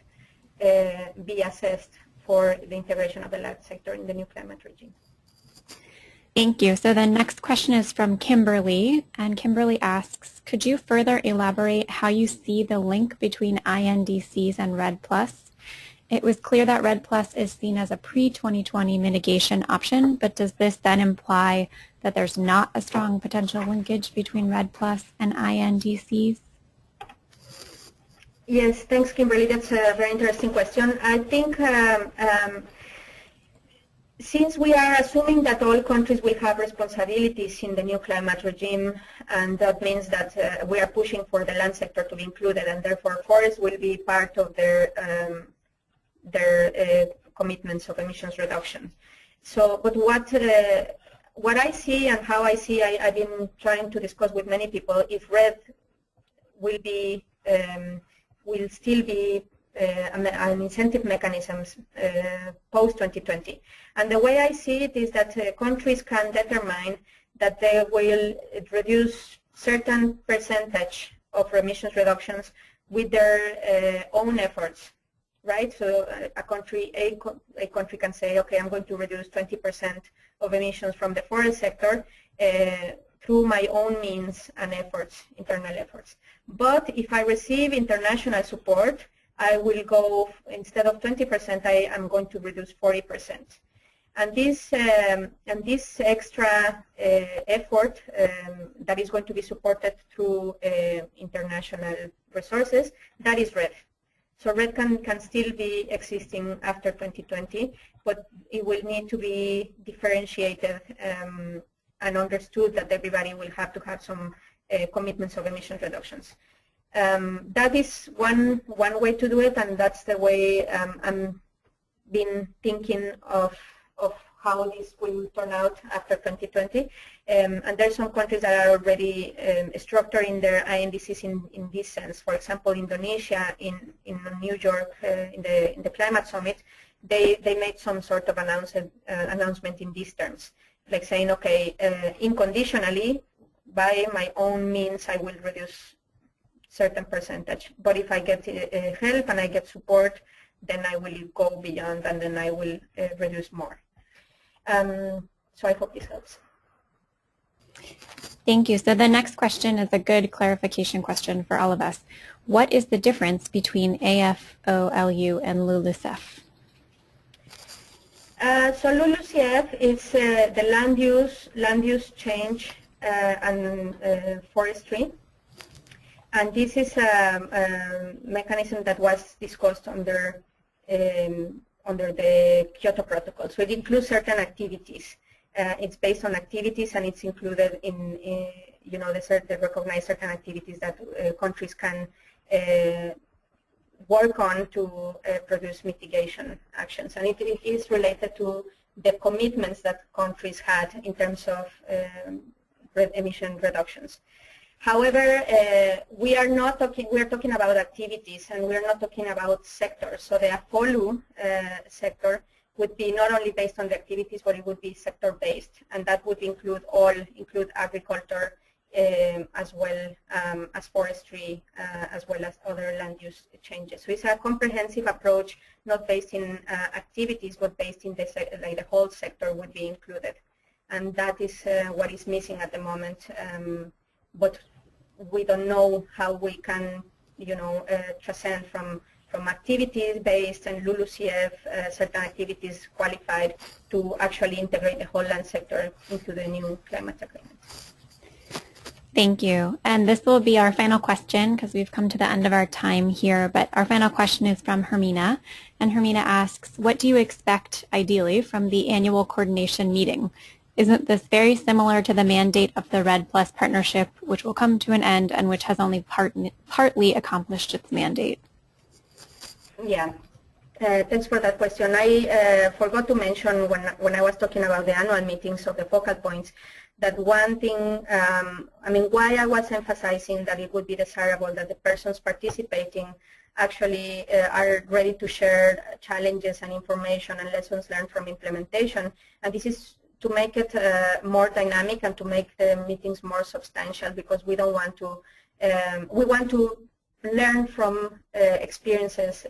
be assessed for the integration of the land sector in the new climate regime. Thank you. So the next question is from Kimberly, and Kimberly asks, could you further elaborate how you see the link between INDCs and REDD+? It was clear that REDD+ is seen as a pre-2020 mitigation option, but does this then imply that there's not a strong potential linkage between REDD+ and INDCs? Yes, thanks, Kimberly. That's a very interesting question. I think since we are assuming that all countries will have responsibilities in the new climate regime, and that means that we are pushing for the land sector to be included, and therefore forests will be part of their commitments of emissions reduction. So, but what I see and how I see, I've been trying to discuss with many people if REDD will still be an incentive mechanisms post-2020. And the way I see it is that countries can determine that they will reduce certain percentage of emissions reductions with their own efforts, right? So a country can say, okay, I'm going to reduce 20% of emissions from the forest sector through my own means and efforts, internal efforts. But if I receive international support, I will go, instead of 20%, I am going to reduce 40%. And this extra effort that is going to be supported through international resources, that is REDD. So REDD can still be existing after 2020, but it will need to be differentiated and understood that everybody will have to have some commitments of emission reductions. That is one way to do it, and that's the way I'm been thinking of how this will turn out after 2020. And there's some countries that are already structuring their INDCs in this sense. For example, Indonesia in New York in the climate summit, they made some sort of announcement in these terms, like saying, okay, unconditionally, by my own means, I will reduce certain percentage. But if I get help and I get support, then I will go beyond, and then I will reduce more. So I hope this helps. Thank you. So the next question is a good clarification question for all of us. What is the difference between AFOLU and LULUCF? So LULUCF is the land use change and forestry. And this is a mechanism that was discussed under the Kyoto Protocol. So it includes certain activities. It's based on activities, and it's included in you know, they recognize certain activities that countries can work on to produce mitigation actions. And it is related to the commitments that countries had in terms of emission reductions. However, we are talking about activities, and we are not talking about sectors. So the AFOLU sector would be not only based on the activities, but it would be sector-based, and that would include agriculture, as well as forestry, as well as other land use changes. So it's a comprehensive approach, not based in activities, but based in the whole sector would be included, and that is what is missing at the moment. But we don't know how we can, you know, transcend from activities-based and LULUCF, certain activities qualified, to actually integrate the whole land sector into the new climate agreement. Thank you. And this will be our final question because we've come to the end of our time here, but our final question is from Hermina. And Hermina asks, what do you expect ideally from the annual coordination meeting? Isn't this very similar to the mandate of the REDD Plus partnership, which will come to an end and which has only partly accomplished its mandate? Yeah, thanks for that question. I forgot to mention when I was talking about the annual meetings of the focal points, that one thing, I mean, why I was emphasizing that it would be desirable that the persons participating actually are ready to share challenges and information and lessons learned from implementation. And this is to make it more dynamic and to make the meetings more substantial, because we don't want to, we want to learn from experiences,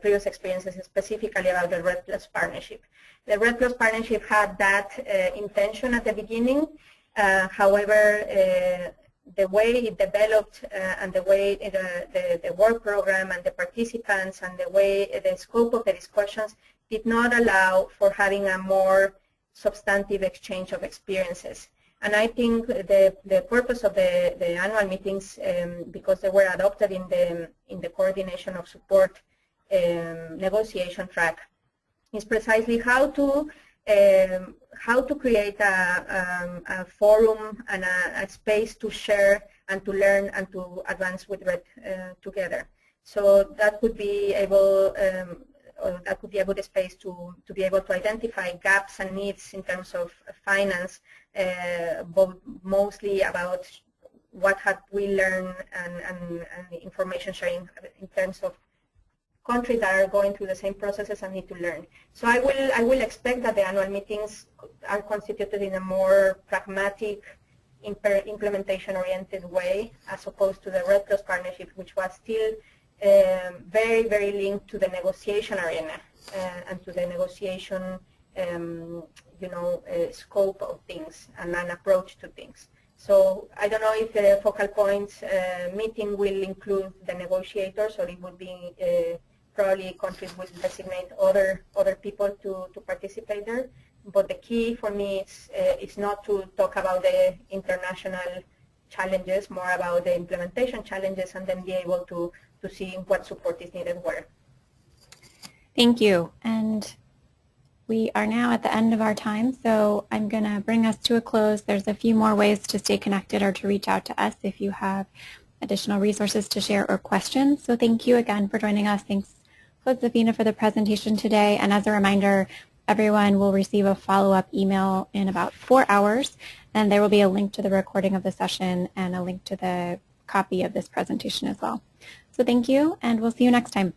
previous experiences, specifically about the REDD Plus partnership. The REDD Plus partnership had that intention at the beginning. However, the way it developed and the way the work program and the participants and the way the scope of the discussions did not allow for having a more substantive exchange of experiences. And I think the purpose of the annual meetings, because they were adopted in the coordination of support negotiation track, is precisely how to create a forum and a space to share and to learn and to advance with REDD together. So that could be able. That could be a good space to be able to identify gaps and needs in terms of finance, both mostly about what have we learned and information sharing in terms of countries that are going through the same processes and need to learn. So I will expect that the annual meetings are constituted in a more pragmatic, implementation-oriented way, as opposed to the REDD Plus partnership, which was still very, very linked to the negotiation arena and to the negotiation, you know, scope of things and an approach to things. So I don't know if the focal points meeting will include the negotiators, or it would be probably countries will designate other people to participate there. But the key for me is not to talk about the international challenges, more about the implementation challenges, and then be able to see what support is needed where. Thank you. And we are now at the end of our time, so I'm going to bring us to a close. There's a few more ways to stay connected or to reach out to us if you have additional resources to share or questions. So thank you again for joining us. Thanks, Josefina, for the presentation today. And as a reminder, everyone will receive a follow-up email in about 4 hours, and there will be a link to the recording of the session and a link to the copy of this presentation as well. So thank you, and we'll see you next time.